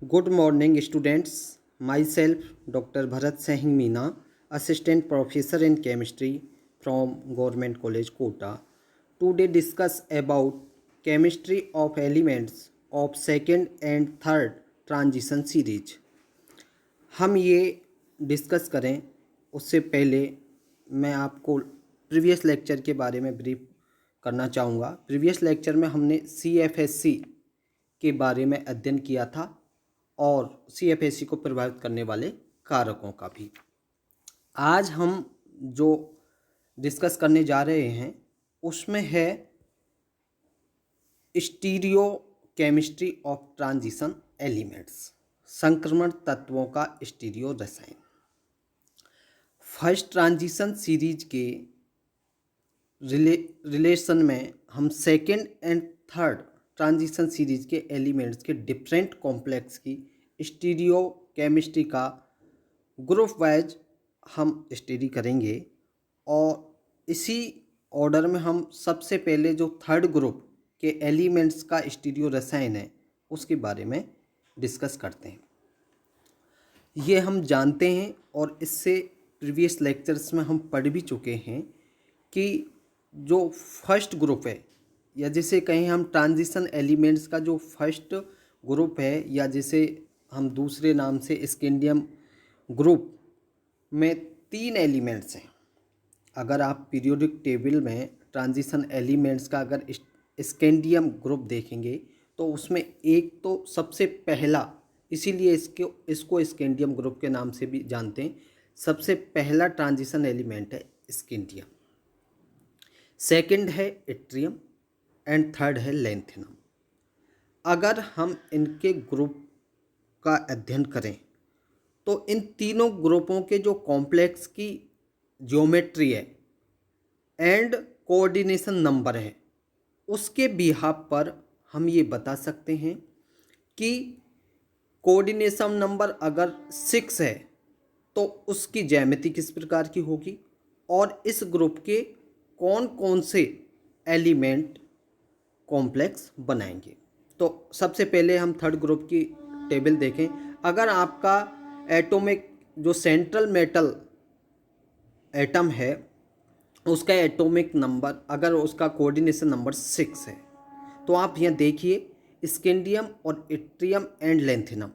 Good morning, students. Myself, Dr. Bharat Singh Meena, Assistant Professor in Chemistry from Government College, Kota. Today discuss about chemistry of elements of second and third transition series. हम ये discuss करें उससे पहले मैं आपको previous lecture के बारे में ब्रीफ करना चाहूँगा। प्रीवियस लेक्चर में हमने CFSC के बारे में अध्ययन किया था और CFSC को प्रभावित करने वाले कारकों का भी। आज हम जो डिस्कस करने जा रहे हैं उसमें है stereo chemistry of transition elements, संक्रमण तत्वों का स्टीरियो रसायन। फर्स्ट ट्रांजिशन सीरीज के रिलेशन में हम second and third transition series के एलिमेंट्स के डिफरेंट कॉम्प्लेक्स की स्टीरियो केमिस्ट्री का ग्रुप वाइज हम स्टडी करेंगे और इसी ऑर्डर में हम सबसे पहले जो थर्ड ग्रुप के एलिमेंट्स का स्टीरियो रसायन है उसके बारे में डिस्कस करते हैं। ये हम जानते हैं और इससे प्रीवियस लेक्चर्स में हम पढ़ भी चुके हैं कि जो फर्स्ट ग्रुप है या जिसे कहें हम ट्रांजिशन एलिमेंट्स का जो फर्स्ट ग्रुप है या जिसे हम दूसरे नाम से स्कैंडियम ग्रुप में 3 एलिमेंट्स हैं। अगर आप पीरियोडिक टेबल में ट्रांजिशन एलिमेंट्स का अगर स्कैंडियम ग्रुप देखेंगे तो उसमें एक तो सबसे पहला, इसीलिए इसको स्कैंडियम ग्रुप के नाम से भी जानते हैं, सबसे पहला ट्रांजिशन एलिमेंट है स्कैंडियम, सेकंड है इट्रियम एंड थर्ड है लैंथेनम। अगर हम इनके ग्रुप का अध्ययन करें तो इन तीनों ग्रुपों के जो कॉम्प्लेक्स की ज्योमेट्री है एंड कोऑर्डिनेशन नंबर है उसके बिहाफ पर हम ये बता सकते हैं कि कोऑर्डिनेशन नंबर अगर 6 है तो उसकी ज्यामिति किस प्रकार की होगी और इस ग्रुप के कौन कौन से एलिमेंट कॉम्प्लेक्स बनाएंगे। तो सबसे पहले हम थर्ड ग्रुप की टेबल देखें। अगर आपका एटॉमिक जो सेंट्रल मेटल एटम है उसका एटॉमिक नंबर, अगर उसका कोऑर्डिनेशन नंबर 6 है तो आप यहाँ देखिए स्कैंडियम और इट्रियम एंड लैंथेनम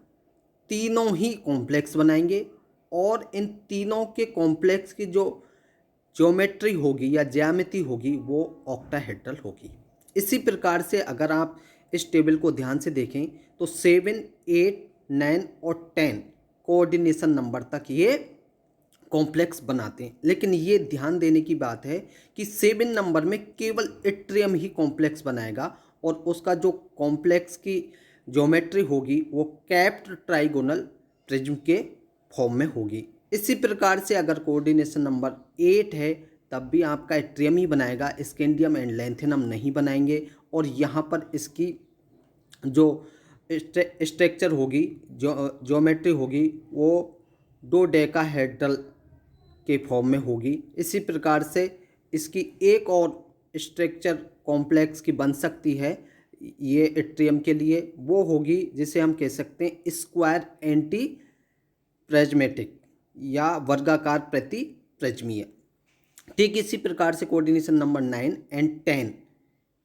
तीनों ही कॉम्प्लेक्स बनाएंगे और इन तीनों के कॉम्प्लेक्स की जो ज्योमेट्री होगी या ज्यामिति होगी वो ऑक्टाहेड्रल होगी। इसी प्रकार से अगर आप इस टेबल को ध्यान से देखें तो 7, 8, 9 और 10 कोऑर्डिनेशन नंबर तक ये कॉम्प्लेक्स बनाते हैं। लेकिन ये ध्यान देने की बात है कि 7 नंबर में केवल इट्रियम ही कॉम्प्लेक्स बनाएगा और उसका जो कॉम्प्लेक्स की ज्योमेट्री होगी वो कैप्ड ट्राइगोनल प्रिज्म के फॉर्म में होगी। इसी प्रकार से अगर कोऑर्डिनेशन नंबर 8 है तब भी आपका इट्रियम ही बनाएगा, स्कैंडियम एंड लैंथेनम नहीं बनाएंगे। और यहाँ पर इसकी जो स्ट्रक्चर होगी, जो ज्योमेट्री होगी वो डोडेकाहेड्रल के फॉर्म में होगी। इसी प्रकार से इसकी एक और स्ट्रक्चर कॉम्प्लेक्स की बन सकती है ये इट्रियम के लिए, वो होगी जिसे हम कह सकते हैं स्क्वायर एंटी प्रिज्मेटिक या वर्गाकार प्रति प्रिज्मीय। ठीक इसी प्रकार से कोऑर्डिनेशन नंबर 9 एंड 10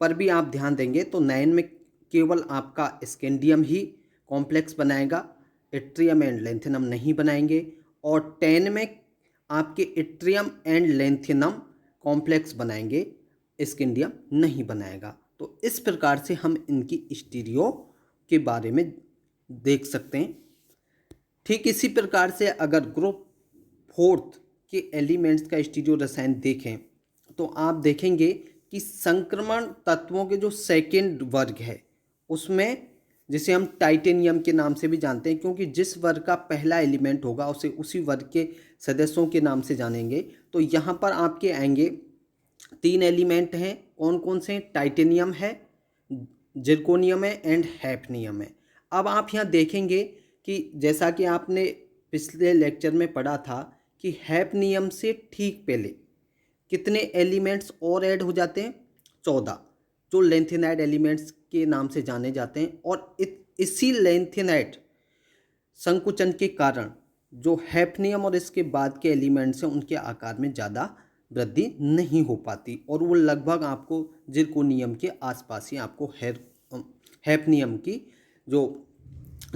पर भी आप ध्यान देंगे तो 9 में केवल आपका स्कैंडियम ही कॉम्प्लेक्स बनाएगा, इट्रियम एंड लैंथेनम नहीं बनाएंगे। और 10 में आपके इट्रियम एंड लैंथेनम कॉम्प्लेक्स बनाएंगे, स्कैंडियम नहीं बनाएगा। तो इस प्रकार से हम इनकी स्टीरियो के बारे में देख सकते हैं। ठीक इसी प्रकार से अगर ग्रुप फोर्थ के एलिमेंट्स का स्टीरियो रसायन देखें तो आप देखेंगे कि संक्रमण तत्वों के जो सेकेंड वर्ग है उसमें, जिसे हम टाइटेनियम के नाम से भी जानते हैं क्योंकि जिस वर्ग का पहला एलिमेंट होगा उसे उसी वर्ग के सदस्यों के नाम से जानेंगे। तो यहाँ पर आपके आएंगे 3 एलिमेंट हैं। कौन कौन से? टाइटेनियम है, जिरकोनियम है एंड हैफनियम है। अब आप यहाँ देखेंगे कि जैसा कि आपने पिछले लेक्चर में पढ़ा था कि हैफनियम से ठीक पहले कितने एलिमेंट्स और ऐड हो जाते हैं? 14, जो लेंथेनाइड एलिमेंट्स के नाम से जाने जाते हैं। और इसी लेंथेनाइड संकुचन के कारण जो हैफनियम और इसके बाद के एलिमेंट्स हैं उनके आकार में ज़्यादा वृद्धि नहीं हो पाती और वो लगभग आपको जिरकोनियम के आसपास ही आपको हैफनियम की जो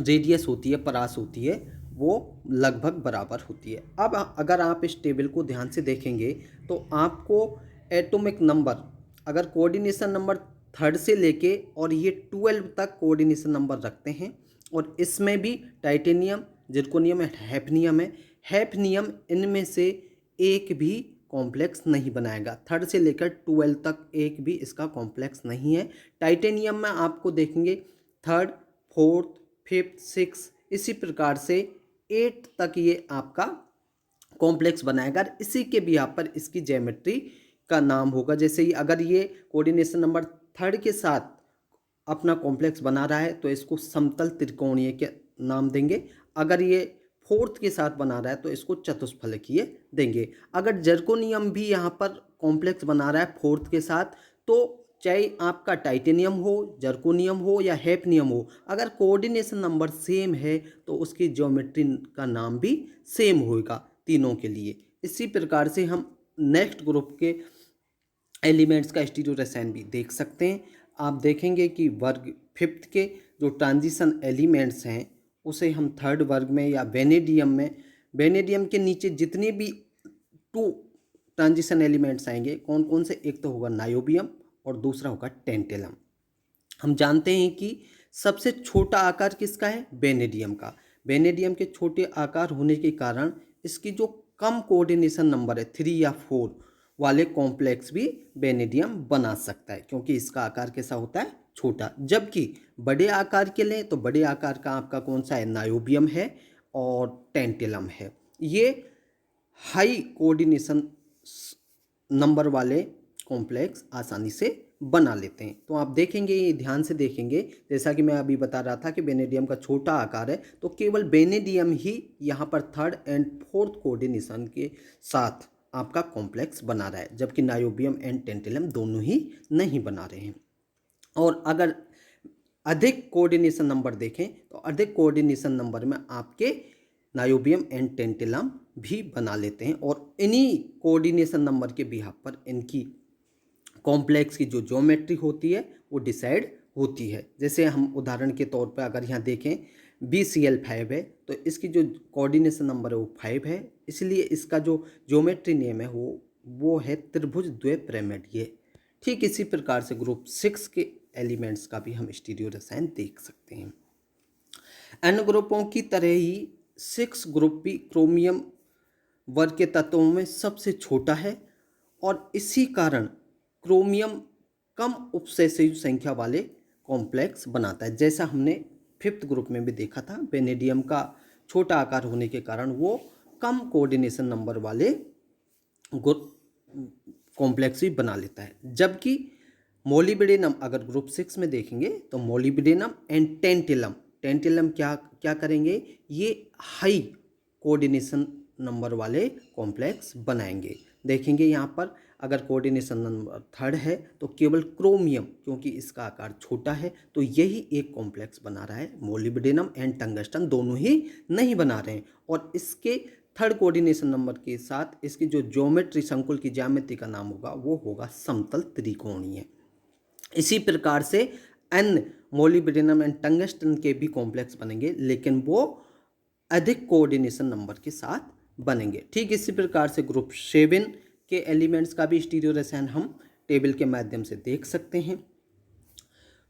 रेडियस होती है, परास होती है, वो लगभग बराबर होती है। अब अगर आप इस टेबल को ध्यान से देखेंगे तो आपको एटॉमिक नंबर, अगर कोऑर्डिनेशन नंबर 3rd से लेके और ये 12 तक कोऑर्डिनेशन नंबर रखते हैं और इसमें भी टाइटेनियम, जिरकोनियम एंड हैफनियम है। हैफनियम इनमें से एक भी कॉम्प्लेक्स नहीं बनाएगा। 3rd से लेकर 12 तक एक भी इसका कॉम्प्लेक्स नहीं है। टाइटेनियम में आपको देखेंगे 3rd, 4th, 5th, 6th इसी प्रकार से 8 तक ये आपका कॉम्प्लेक्स बनाएगा। इसी के भी यहाँ पर इसकी ज्योमेट्री का नाम होगा। जैसे ही अगर ये कोऑर्डिनेशन नंबर 3rd के साथ अपना कॉम्प्लेक्स बना रहा है तो इसको समतल त्रिकोणीय के नाम देंगे। अगर ये 4th के साथ बना रहा है तो इसको चतुष्फलकीय देंगे। अगर जर्कोनियम भी यहाँ पर कॉम्प्लेक्स बना रहा है 4th के साथ, तो चाहे आपका टाइटेनियम हो, जर्कोनियम हो या हैफनियम हो, अगर कोऑर्डिनेशन नंबर सेम है तो उसकी ज्योमेट्री का नाम भी सेम होगा तीनों के लिए। इसी प्रकार से हम नेक्स्ट ग्रुप के एलिमेंट्स का स्टीरियो रसायन भी देख सकते हैं। आप देखेंगे कि वर्ग 5th के जो ट्रांजिशन एलिमेंट्स हैं उसे हम 3rd वर्ग में या वेनेडियम के नीचे जितने भी 2 ट्रांजिशन एलिमेंट्स आएंगे, कौन कौन से, एक तो होगा नायोबियम और दूसरा होगा टेंटेलम। हम जानते हैं कि सबसे छोटा आकार किसका है, वेनेडियम का। वेनेडियम के छोटे आकार होने के कारण इसकी जो कम कोऑर्डिनेशन नंबर है 3 या 4 वाले कॉम्प्लेक्स भी वेनेडियम बना सकता है, क्योंकि इसका आकार कैसा होता है, छोटा। जबकि बड़े आकार के लिए तो बड़े आकार का आपका कौन सा है, नायोबियम है और टेंटेलम है। ये हाई कोऑर्डिनेशन नंबर वाले कॉम्प्लेक्स आसानी से बना लेते हैं। तो आप देखेंगे, ये ध्यान से देखेंगे, जैसा कि मैं अभी बता रहा था कि वेनेडियम का छोटा आकार है तो केवल वेनेडियम ही यहाँ पर 3rd एंड 4th कोऑर्डिनेशन के साथ आपका कॉम्प्लेक्स बना रहा है, जबकि नायोबियम एंड टेंटेलम दोनों ही नहीं बना रहे हैं। और अगर अधिक कोऑर्डिनेशन नंबर देखें तो अधिक कोऑर्डिनेशन नंबर में आपके नायोबियम एंड टेंटेलम भी बना लेते हैं और इन्हीं कोऑर्डिनेशन नंबर के बिहाफ पर इनकी कॉम्प्लेक्स की जो ज्योमेट्री होती है वो डिसाइड होती है। जैसे हम उदाहरण के तौर पर अगर यहाँ देखें BCl5 है तो इसकी जो कोऑर्डिनेशन नंबर है वो 5 है, इसलिए इसका जो ज्योमेट्री नेम है वो है त्रिभुज द्विपिरामिड। ये ठीक इसी प्रकार से ग्रुप 6 के एलिमेंट्स का भी हम स्टीरियो रसायन देख सकते हैं। अन्य ग्रुपों की तरह ही 6 ग्रुप भी क्रोमियम वर्ग के तत्वों में सबसे छोटा है और इसी कारण क्रोमियम कम उपसैसिव संख्या वाले कॉम्प्लेक्स बनाता है। जैसा हमने 5th ग्रुप में भी देखा था, वेनेडियम का छोटा आकार होने के कारण वो कम कोऑर्डिनेशन नंबर वाले कॉम्प्लेक्स भी बना लेता है। जबकि मोलिब्डेनम अगर ग्रुप 6 में देखेंगे तो मोलिब्डेनम एंड टेंटेलम क्या करेंगे, ये हाई कोऑर्डिनेशन नंबर वाले कॉम्प्लेक्स बनाएंगे। देखेंगे यहाँ पर अगर कोऑर्डिनेशन नंबर 3rd है तो केवल क्रोमियम, क्योंकि इसका आकार छोटा है तो यही एक कॉम्प्लेक्स बना रहा है। मोलिब्डेनम एंड टंगस्टन दोनों ही नहीं बना रहे हैं और इसके 3rd कोऑर्डिनेशन नंबर के साथ इसकी जो ज्योमेट्री, संकुल की ज्यामिति का नाम होगा वो होगा समतल त्रिकोणीय। इसी प्रकार से अन्य मोलिब्डेनम एंड टंगस्टन के भी कॉम्प्लेक्स बनेंगे, लेकिन वो अधिक कोऑर्डिनेशन नंबर के साथ बनेंगे। ठीक इसी प्रकार से ग्रुप 7 के एलिमेंट्स का भी स्टीरियो रसायन हम टेबल के माध्यम से देख सकते हैं।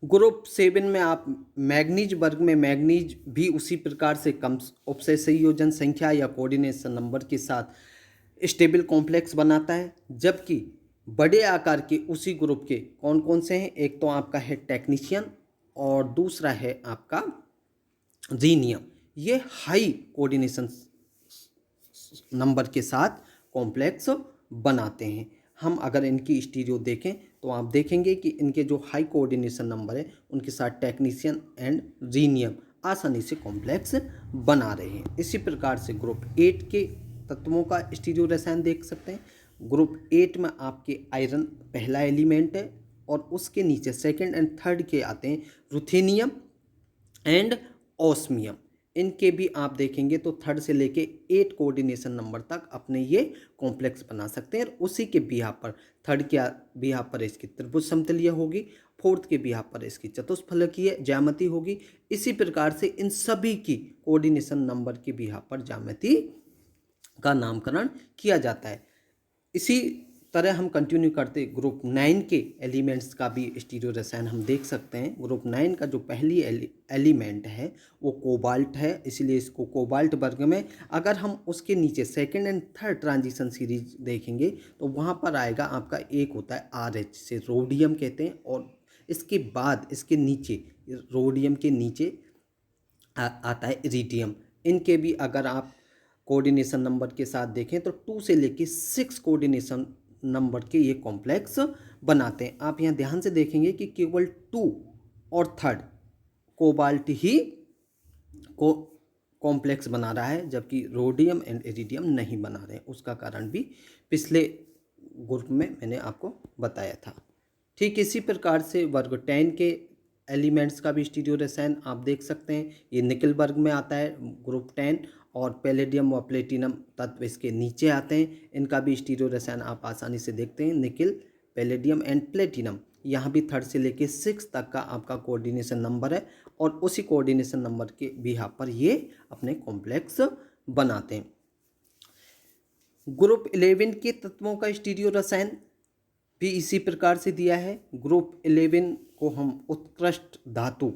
ग्रुप 7 में आप मैग्नीज वर्ग में मैग्नीज भी उसी प्रकार से कम उपसंयोजन संख्या या कोऑर्डिनेशन नंबर के साथ स्टेबल कॉम्प्लेक्स बनाता है। जबकि बड़े आकार के उसी ग्रुप के कौन कौन से हैं, एक तो आपका है टेक्नीशियन और दूसरा है आपका जीनियम। ये हाई कोऑर्डिनेशन नंबर के साथ कॉम्प्लेक्स बनाते हैं। हम अगर इनकी स्टीरियो देखें तो आप देखेंगे कि इनके जो हाई कोऑर्डिनेशन नंबर है उनके साथ टेक्नीशियन एंड जीनियम आसानी से कॉम्प्लेक्स बना रहे हैं। इसी प्रकार से ग्रुप 8 के तत्वों का स्टीरियो रसायन देख सकते हैं। ग्रुप 8 में आपके आयरन पहला एलिमेंट है और उसके नीचे 2nd एंड 3rd के आते हैं रुथेनियम एंड ऑस्मियम। इनके भी आप देखेंगे तो थर्ड से लेके 8 कोऑर्डिनेशन नंबर तक अपने ये कॉम्प्लेक्स बना सकते हैं। और उसी के बिहाफ पर थर्ड के बिहाफ पर इसकी त्रिभुज समतलीय होगी, फोर्थ के बिहाफ पर इसकी चतुष्फलकीय ज्यामिति होगी। इसी प्रकार से इन सभी की कोऑर्डिनेशन नंबर के बिहाफ पर ज्यामिति का नामकरण किया जाता है। इसी तरह हम कंटिन्यू करते ग्रुप 9 के एलिमेंट्स का भी स्टीरियो रसायन हम देख सकते हैं। ग्रुप 9 का जो पहली एलिमेंट है वो कोबाल्ट है, इसलिए इसको कोबाल्ट वर्ग में। अगर हम उसके नीचे second and third transition series देखेंगे तो वहाँ पर आएगा आपका एक होता है RH से रोडियम कहते हैं, और इसके बाद इसके नीचे रोडियम के नीचे आता है इरिडियम। इनके भी अगर आप कोऑर्डिनेशन नंबर के साथ देखें तो 2 से लेके 6 कोऑर्डिनेशन नंबर के ये कॉम्प्लेक्स बनाते हैं। आप यहाँ ध्यान से देखेंगे कि केवल 2 और थर्ड कोबाल्ट ही को कॉम्प्लेक्स बना रहा है, जबकि रोडियम एंड इरिडियम नहीं बना रहे हैं। उसका कारण भी पिछले ग्रुप में मैंने आपको बताया था। ठीक इसी प्रकार से वर्ग 10 के एलिमेंट्स का भी स्टीरियो रसायन आप देख सकते हैं। ये निकल वर्ग में आता है ग्रुप 10, और पैलेडियम व प्लेटिनम तत्व इसके नीचे आते हैं। इनका भी स्टीरियो रसायन आप आसानी से देखते हैं, निकल, पैलेडियम एंड प्लेटिनम। यहाँ भी थर्ड से लेके 6 तक का आपका कोऑर्डिनेशन नंबर है, और उसी कोऑर्डिनेशन नंबर के बिहाफ पर ये अपने कॉम्प्लेक्स बनाते हैं। ग्रुप 11 के तत्वों का स्टीरियो रसायन भी इसी प्रकार से दिया है। ग्रुप 11 को हम उत्कृष्ट धातु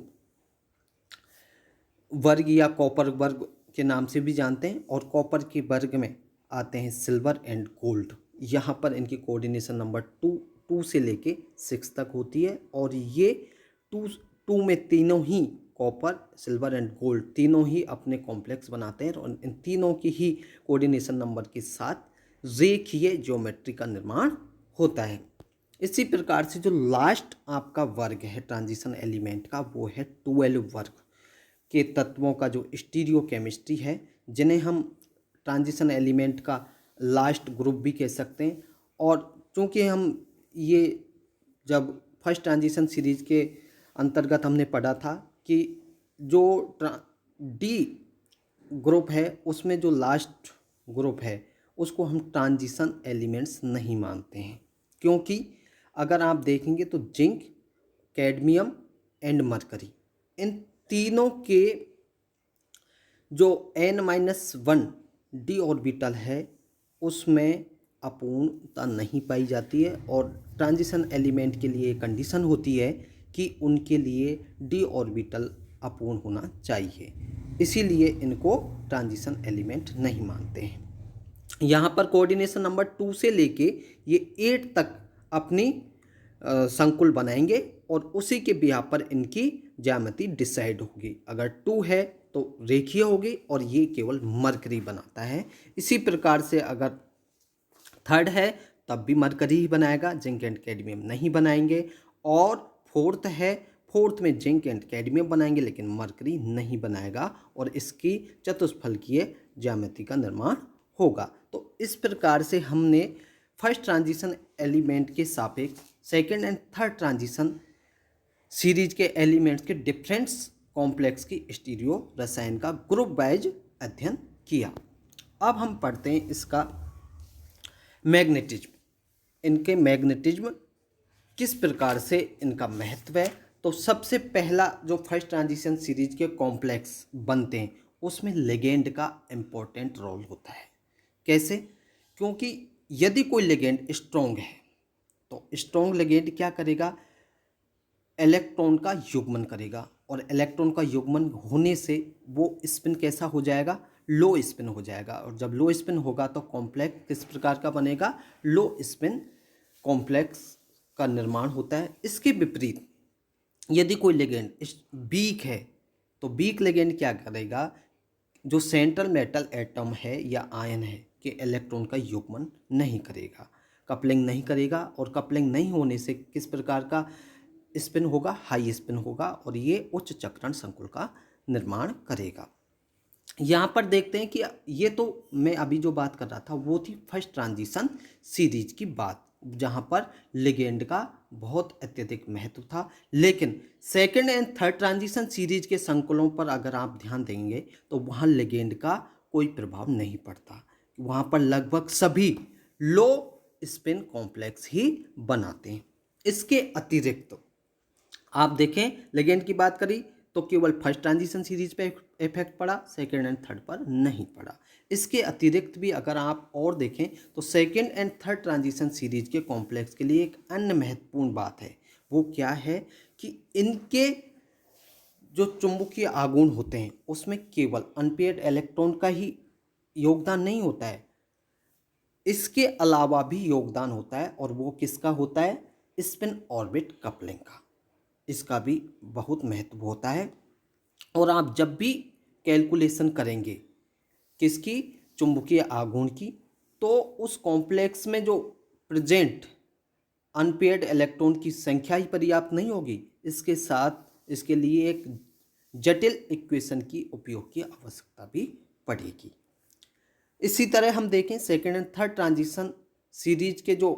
वर्ग या कॉपर वर्ग के नाम से भी जानते हैं, और कॉपर के वर्ग में आते हैं सिल्वर एंड गोल्ड। यहाँ पर इनकी कोऑर्डिनेशन नंबर 2 से लेके 6 तक होती है, और ये 2 में तीनों ही कॉपर, सिल्वर एंड गोल्ड तीनों ही अपने कॉम्प्लेक्स बनाते हैं, और इन तीनों की ही कोऑर्डिनेशन नंबर के साथ रेखीय ज्योमेट्री का निर्माण होता है। इसी प्रकार से जो लास्ट आपका वर्ग है ट्रांजिशन एलिमेंट का, वो है 12 वर्ग के तत्वों का जो स्टीरियो केमिस्ट्री है, जिन्हें हम ट्रांजिशन एलिमेंट का लास्ट ग्रुप भी कह सकते हैं। और चूँकि हम ये जब फर्स्ट ट्रांजिशन सीरीज के अंतर्गत हमने पढ़ा था कि जो डी ग्रुप है उसमें जो लास्ट ग्रुप है उसको हम ट्रांजिशन एलिमेंट्स नहीं मानते हैं, क्योंकि अगर आप देखेंगे तो जिंक, कैडमियम एंड मरकरी, इन तीनों के जो n-1 डी ऑर्बिटल है उसमें अपूर्णता नहीं पाई जाती है, और ट्रांजिशन एलिमेंट के लिए कंडीशन होती है कि उनके लिए डी ऑर्बिटल अपूर्ण होना चाहिए, इसीलिए इनको ट्रांजिशन एलिमेंट नहीं मानते हैं। यहाँ पर कोऑर्डिनेशन नंबर 2 से लेके ये 8 तक अपनी संकुल बनाएंगे, और उसी के बिहाफ पर इनकी ज्यामिति डिसाइड होगी। अगर 2 है तो रेखीय होगी, और ये केवल मरकरी बनाता है। इसी प्रकार से अगर थर्ड है तब भी मरकरी ही बनाएगा, जिंक एंड कैडमियम नहीं बनाएंगे। और फोर्थ है, फोर्थ में जिंक एंड कैडमियम बनाएंगे लेकिन मरकरी नहीं बनाएगा, और इसकी चतुष्फलकीय ज्यामिति का निर्माण होगा। तो इस प्रकार से हमने फर्स्ट ट्रांजिशन एलिमेंट के सापेक्ष second and third transition series के एलिमेंट्स के डिफरेंट कॉम्प्लेक्स की स्टीरियो रसायन का ग्रुप वाइज अध्ययन किया। अब हम पढ़ते हैं इसका मैग्नेटिज्म। इनके मैग्नेटिज्म किस प्रकार से इनका महत्व है। तो सबसे पहला जो फर्स्ट ट्रांजिशन सीरीज के कॉम्प्लेक्स बनते हैं उसमें लिगेंड का इम्पोर्टेंट रोल होता है। कैसे? क्योंकि यदि कोई लिगेंड स्ट्रॉन्ग है तो स्ट्रॉन्ग लिगेंड क्या करेगा, इलेक्ट्रॉन का युग्मन करेगा, और इलेक्ट्रॉन का युग्मन होने से वो स्पिन कैसा हो जाएगा, लो स्पिन हो जाएगा। और जब लो स्पिन होगा तो कॉम्प्लेक्स किस प्रकार का बनेगा, लो स्पिन कॉम्प्लेक्स का निर्माण होता है। इसके विपरीत यदि कोई लिगेंड वीक है तो वीक लिगेंड क्या करेगा, जो सेंट्रल मेटल एटम है या आयन है कि इलेक्ट्रॉन का युग्मन नहीं करेगा, कपलिंग नहीं करेगा, और कपलिंग नहीं होने से किस प्रकार का स्पिन होगा, हाई स्पिन होगा, और ये उच्च चक्रण संकुल का निर्माण करेगा। यहाँ पर देखते हैं कि ये तो मैं अभी जो बात कर रहा था वो थी फर्स्ट ट्रांजिशन सीरीज की बात, जहाँ पर लिगेंड का बहुत अत्यधिक महत्व था। लेकिन second and third transition series के संकुलों पर अगर आप ध्यान देंगे तो वहाँ लिगेंड का कोई प्रभाव नहीं पड़ता, वहाँ पर लगभग सभी लो स्पिन कॉम्प्लेक्स ही बनाते हैं। इसके अतिरिक्त आप देखें, लिगेंड की बात करी तो केवल फर्स्ट ट्रांजिशन सीरीज पे इफेक्ट पड़ा, सेकेंड एंड थर्ड पर नहीं पड़ा। इसके अतिरिक्त भी अगर आप और देखें तो second and third transition series के कॉम्प्लेक्स के लिए एक अन्य महत्वपूर्ण बात है। वो क्या है कि इनके जो चुंबकीय आघूर्ण होते हैं उसमें केवल अनपेयर्ड इलेक्ट्रॉन का ही योगदान नहीं होता है, इसके अलावा भी योगदान होता है। और वो किसका होता है? स्पिन ऑर्बिट कपलिंग का। इसका भी बहुत महत्व होता है। और आप जब भी कैलकुलेशन करेंगे किसकी? चुंबकीय आघूर्ण की, तो उस कॉम्प्लेक्स में जो प्रेजेंट अनपेयर्ड इलेक्ट्रॉन की संख्या ही पर्याप्त नहीं होगी, इसके साथ इसके लिए एक जटिल इक्वेशन की उपयोग की आवश्यकता भी पड़ेगी। इसी तरह हम देखें second and third transition series के जो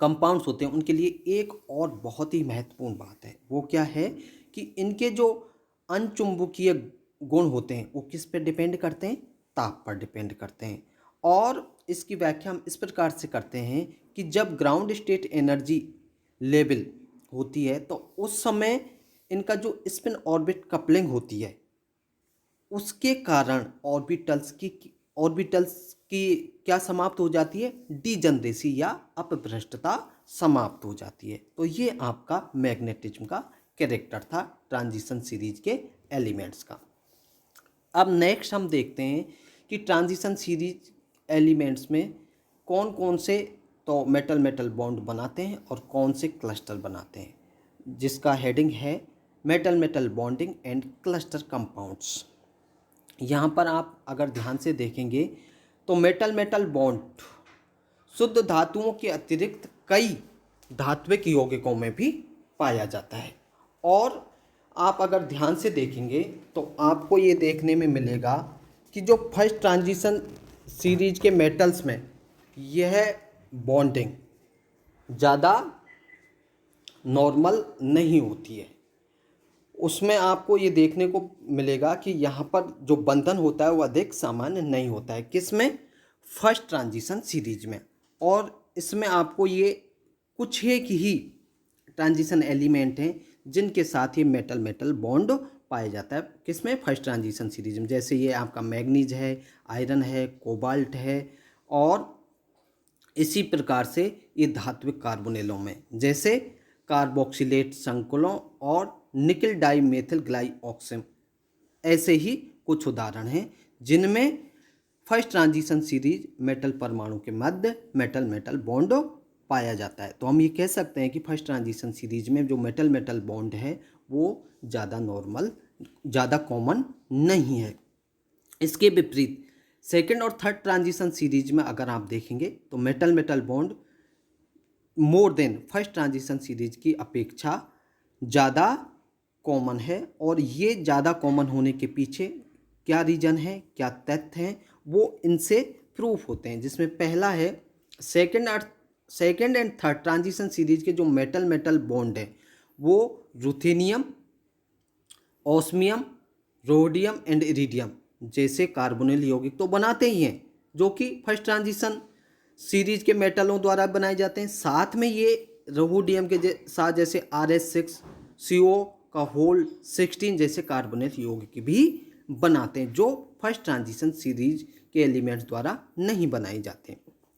कंपाउंड्स होते हैं उनके लिए एक और बहुत ही महत्वपूर्ण बात है। वो क्या है कि इनके जो अनचुंबकीय गुण होते हैं वो किस पर डिपेंड करते हैं? ताप पर डिपेंड करते हैं। और इसकी व्याख्या हम इस प्रकार से करते हैं कि जब ग्राउंड स्टेट एनर्जी लेवल होती है तो उस समय इनका जो स्पिन ऑर्बिट कपलिंग होती है उसके कारण ऑर्बिटल्स की क्या समाप्त हो जाती है? डीजनरेसी या अपभ्रष्टता समाप्त हो जाती है। तो ये आपका मैग्नेटिज्म का कैरेक्टर था ट्रांजिशन सीरीज के एलिमेंट्स का। अब नेक्स्ट हम देखते हैं कि ट्रांजिशन सीरीज एलिमेंट्स में कौन कौन से तो मेटल मेटल बॉन्ड बनाते हैं और कौन से क्लस्टर बनाते हैं, जिसका हेडिंग है metal metal bonding and cluster compounds. यहाँ पर आप अगर ध्यान से देखेंगे तो मेटल मेटल बॉन्ड शुद्ध धातुओं के अतिरिक्त कई धात्विक यौगिकों में भी पाया जाता है। और आप अगर ध्यान से देखेंगे तो आपको ये देखने में मिलेगा कि जो फर्स्ट ट्रांजिशन सीरीज के मेटल्स में यह बॉन्डिंग ज़्यादा नॉर्मल नहीं होती है। उसमें आपको ये देखने को मिलेगा कि यहाँ पर जो बंधन होता है वो अधिक सामान्य नहीं होता है। किसमें? फर्स्ट ट्रांजिशन सीरीज में। और इसमें आपको ये कुछ एक ही ट्रांजिशन एलिमेंट हैं जिनके साथ ये मेटल मेटल बॉन्ड पाया जाता है। किसमें? फर्स्ट ट्रांजिशन सीरीज में। जैसे ये आपका मैग्नीज है, आयरन है, कोबाल्ट है, और इसी प्रकार से ये धात्विक कार्बोनिलों में जैसे कार्बोक्सिलेट संकुलों और निकल डाई मेथिल ग्लाइऑक्सिम, ऐसे ही कुछ उदाहरण हैं जिनमें फर्स्ट ट्रांजिशन सीरीज मेटल परमाणु के मध्य मेटल मेटल बॉन्ड पाया जाता है। तो हम ये कह सकते हैं कि फर्स्ट ट्रांजिशन सीरीज में जो मेटल मेटल बॉन्ड है वो ज़्यादा कॉमन नहीं है। इसके विपरीत सेकेंड और थर्ड ट्रांजिशन सीरीज में अगर आप देखेंगे तो metal metal bond more than first transition series की अपेक्षा ज़्यादा कॉमन है। और ये ज़्यादा कॉमन होने के पीछे क्या रीज़न है, क्या तथ्य हैं, वो इनसे प्रूफ होते हैं। जिसमें पहला है second and third transition series के जो मेटल मेटल बॉन्ड है वो ruthenium, osmium, rhodium and iridium जैसे कार्बोनिल यौगिक तो बनाते ही हैं जो कि फर्स्ट ट्रांजिशन सीरीज के मेटलों द्वारा बनाए जाते हैं। साथ में ये रोडियम के साथ जैसे RS6CO का होल 16 जैसे कार्बोनिल यौगिक भी बनाते हैं जो फर्स्ट ट्रांजिशन सीरीज के एलिमेंट्स द्वारा नहीं बनाए जाते।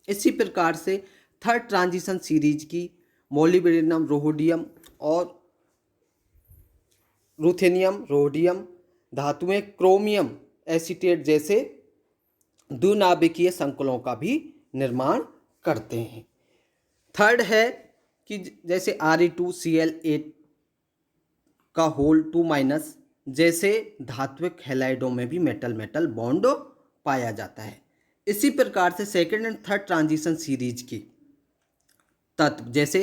इसी प्रकार से थर्ड ट्रांजिशन सीरीज की मोलिब्डेनम, रोडियम और रुथेनियम, रोडियम धातुएं क्रोमियम एसीटेट जैसे द्विनाभिकीय संकुलों का भी निर्माण करते हैं। थर्ड है कि जैसे Re2Cl8 का होल 2- जैसे धात्विक हैलाइडों में भी मेटल मेटल बॉन्ड पाया जाता है। इसी प्रकार से second and third transition series की तत्व जैसे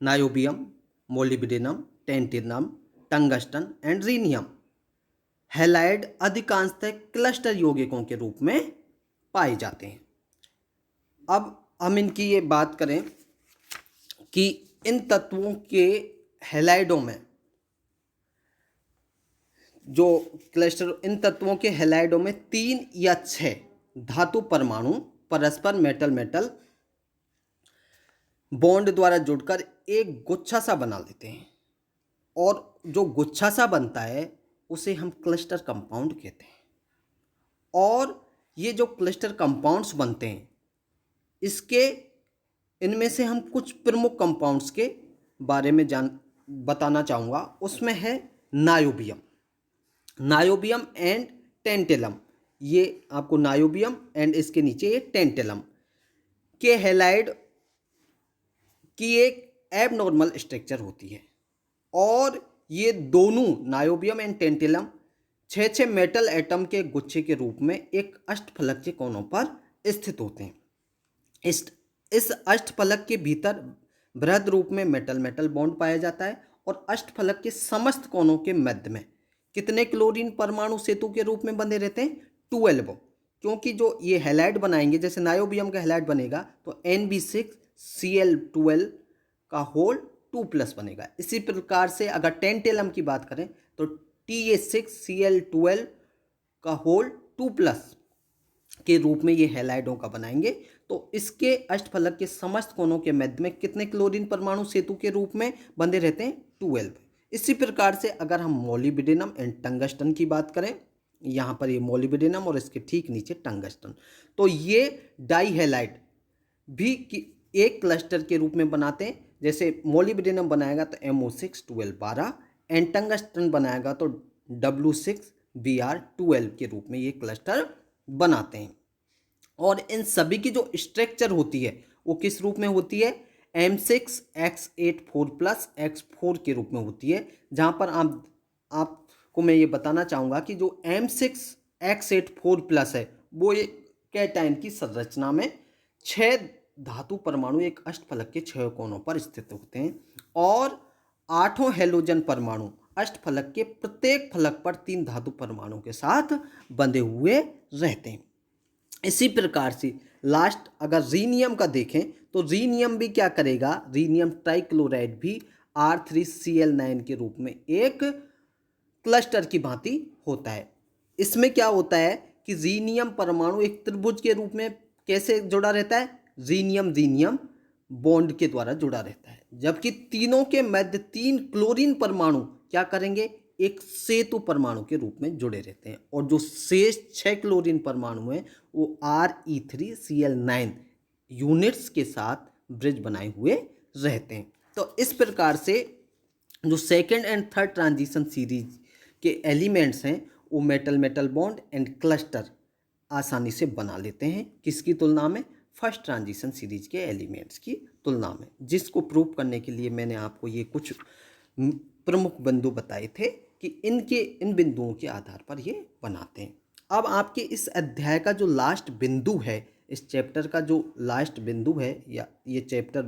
niobium, molybdenum, tantalum, tungsten and rhenium halide अधिकांशतः क्लस्टर यौगिकों के रूप में पाए जाते हैं। अब हम इनकी ये बात करें कि इन तत्वों के हैलाइडों में जो क्लस्टर, इन तत्वों के हैलाइडों में 3 या 6 धातु परमाणु परस्पर मेटल मेटल बॉन्ड द्वारा जुड़कर एक गुच्छा सा बना लेते हैं, और जो गुच्छा सा बनता है उसे हम क्लस्टर कंपाउंड कहते हैं। और ये जो क्लस्टर कंपाउंड्स बनते हैं, इसके इनमें से हम कुछ प्रमुख कंपाउंड्स के बारे में बताना चाहूँगा। उसमें है नायोबियम, नायोबियम एंड टेंटेलम। ये आपको नायोबियम एंड इसके नीचे ये टेंटेलम के हैलाइड की एक एबनॉर्मल स्ट्रक्चर होती है, और ये दोनों niobium and tantalum 6 metal atom के गुच्छे के रूप में एक अष्टफलक के कोनों पर स्थित होते हैं। इस अष्टफलक के भीतर बृहद रूप में मेटल मेटल बॉन्ड पाया जाता है, और अष्टफलक के समस्त कोनों के मध्य में कितने क्लोरीन परमाणु सेतु के रूप में बंधे रहते हैं? 12। क्योंकि जो ये हैलाइड बनाएंगे, जैसे नायोबियम का हैलाइड बनेगा तो Nb6Cl12 का होल 2+ बनेगा। इसी प्रकार से अगर टेंटेलम की बात करें तो Ta6Cl12 का होल 2+ के रूप में ये हैलाइडों का बनाएंगे। तो इसके अष्टफलक के समस्त कोनों के मध्य में कितने क्लोरीन परमाणु सेतु के रूप में बंधे रहते हैं? 12। इसी प्रकार से अगर हम मोलिब्डेनम एंड टंगस्टन की बात करें, यहाँ पर ये मोलिब्डेनम और इसके ठीक नीचे टंगस्टन, तो ये डाई हैलाइड भी एक क्लस्टर के रूप में बनाते हैं। जैसे मोलिब्डेनम बनाएगा तो MO612 एंड टंगस्टन बनाएगा तो W6Br12 के रूप में ये क्लस्टर बनाते हैं। और इन सभी की जो स्ट्रक्चर होती है वो किस रूप में होती है? M6X84+X4 के रूप में होती है। जहाँ पर आपको मैं ये बताना चाहूँगा कि जो M6X84+ है वो ये कैटायन की संरचना में 6 धातु परमाणु एक अष्टफलक के 6 कोनों पर स्थित होते हैं, और 8 हैलोजन परमाणु अष्टफलक के प्रत्येक फलक पर 3 धातु परमाणु के साथ बंधे हुए रहते हैं। इसी प्रकार से लास्ट अगर रीनियम का देखें तो रीनियम भी क्या करेगा? रीनियम ट्राइक्लोराइड भी R3Cl9 के रूप में एक क्लस्टर की भांति होता है। इसमें क्या होता है कि रीनियम परमाणु एक त्रिभुज के रूप में कैसे जुड़ा रहता है? रीनियम रीनियम बॉन्ड के द्वारा जुड़ा रहता है, जबकि तीनों के मध्य 3 क्लोरीन परमाणु क्या करेंगे? एक सेतु परमाणु के रूप में जुड़े रहते हैं, और जो शेष 6 क्लोरीन परमाणु हैं वो Re3Cl9 यूनिट्स के साथ ब्रिज बनाए हुए रहते हैं। तो इस प्रकार से जो second and third transition series के एलिमेंट्स हैं वो metal metal bond and cluster आसानी से बना लेते हैं। किसकी तुलना में? फर्स्ट ट्रांजिशन सीरीज के एलिमेंट्स की तुलना में, जिसको प्रूव करने के लिए मैंने आपको ये कुछ प्रमुख बिंदु बताए थे कि इन बिंदुओं के आधार पर ये बनाते हैं। अब आपके इस अध्याय का जो लास्ट बिंदु है, इस चैप्टर का जो लास्ट बिंदु है, या ये चैप्टर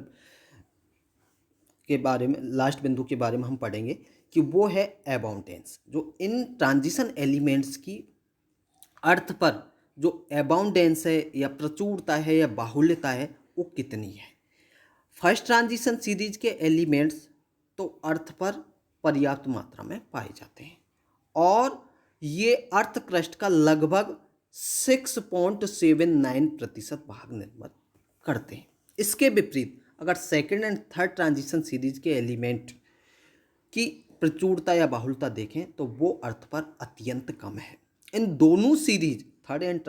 के बारे में लास्ट बिंदु के बारे में हम पढ़ेंगे कि वो है अबाउंडेंस। जो इन ट्रांजिशन एलिमेंट्स की अर्थ पर जो अबाउंडेंस है या प्रचुरता है या बाहुल्यता है वो कितनी है। फर्स्ट ट्रांजिशन सीरीज के एलिमेंट्स तो अर्थ पर पर्याप्त मात्रा में पाए जाते हैं, और ये अर्थ क्रस्ट का लगभग 6.79% भाग निर्मित करते हैं। इसके विपरीत अगर second and third transition series के एलिमेंट की प्रचुरता या बाहुल्यता देखें तो वो अर्थ पर अत्यंत कम है। इन दोनों series third and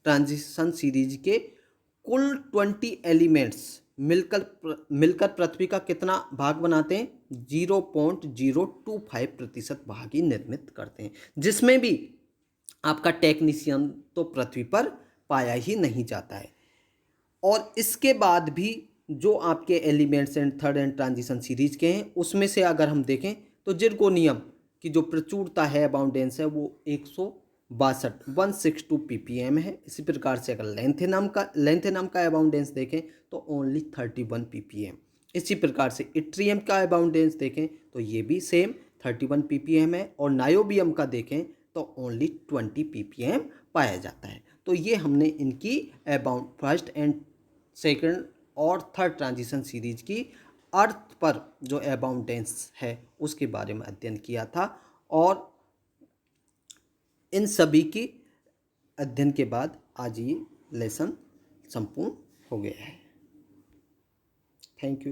transition series के कुल 20 एलिमेंट्स मिलकर पृथ्वी का कितना भाग बनाते हैं? 0.025% भाग ही निर्मित करते हैं, जिसमें भी आपका टेक्नीशियन तो पृथ्वी पर पाया ही नहीं जाता है। और इसके बाद भी जो आपके elements and third and transition series के हैं उसमें से अगर हम देखें तो जिरकोनियम की जो प्रचुरता है अबाउंडेंस है वो 162 ppm है। इसी प्रकार से अगर लेंथेनम का अबाउंडेंस देखें तो ओनली 31 ppm। इसी प्रकार से इट्रियम का अबाउंडेंस देखें तो ये भी सेम 31 ppm है, और नायोबियम का देखें तो ओनली 20 ppm पाया जाता है। तो ये हमने इनकी फर्स्ट एंड सेकंड और थर्ड ट्रांजिशन सीरीज की अर्थ पर जो अबाउंडेंस है उसके बारे में अध्ययन किया था। और इन सभी की अध्ययन के बाद आज ये लेसन संपूर्ण हो गया है। Thank you.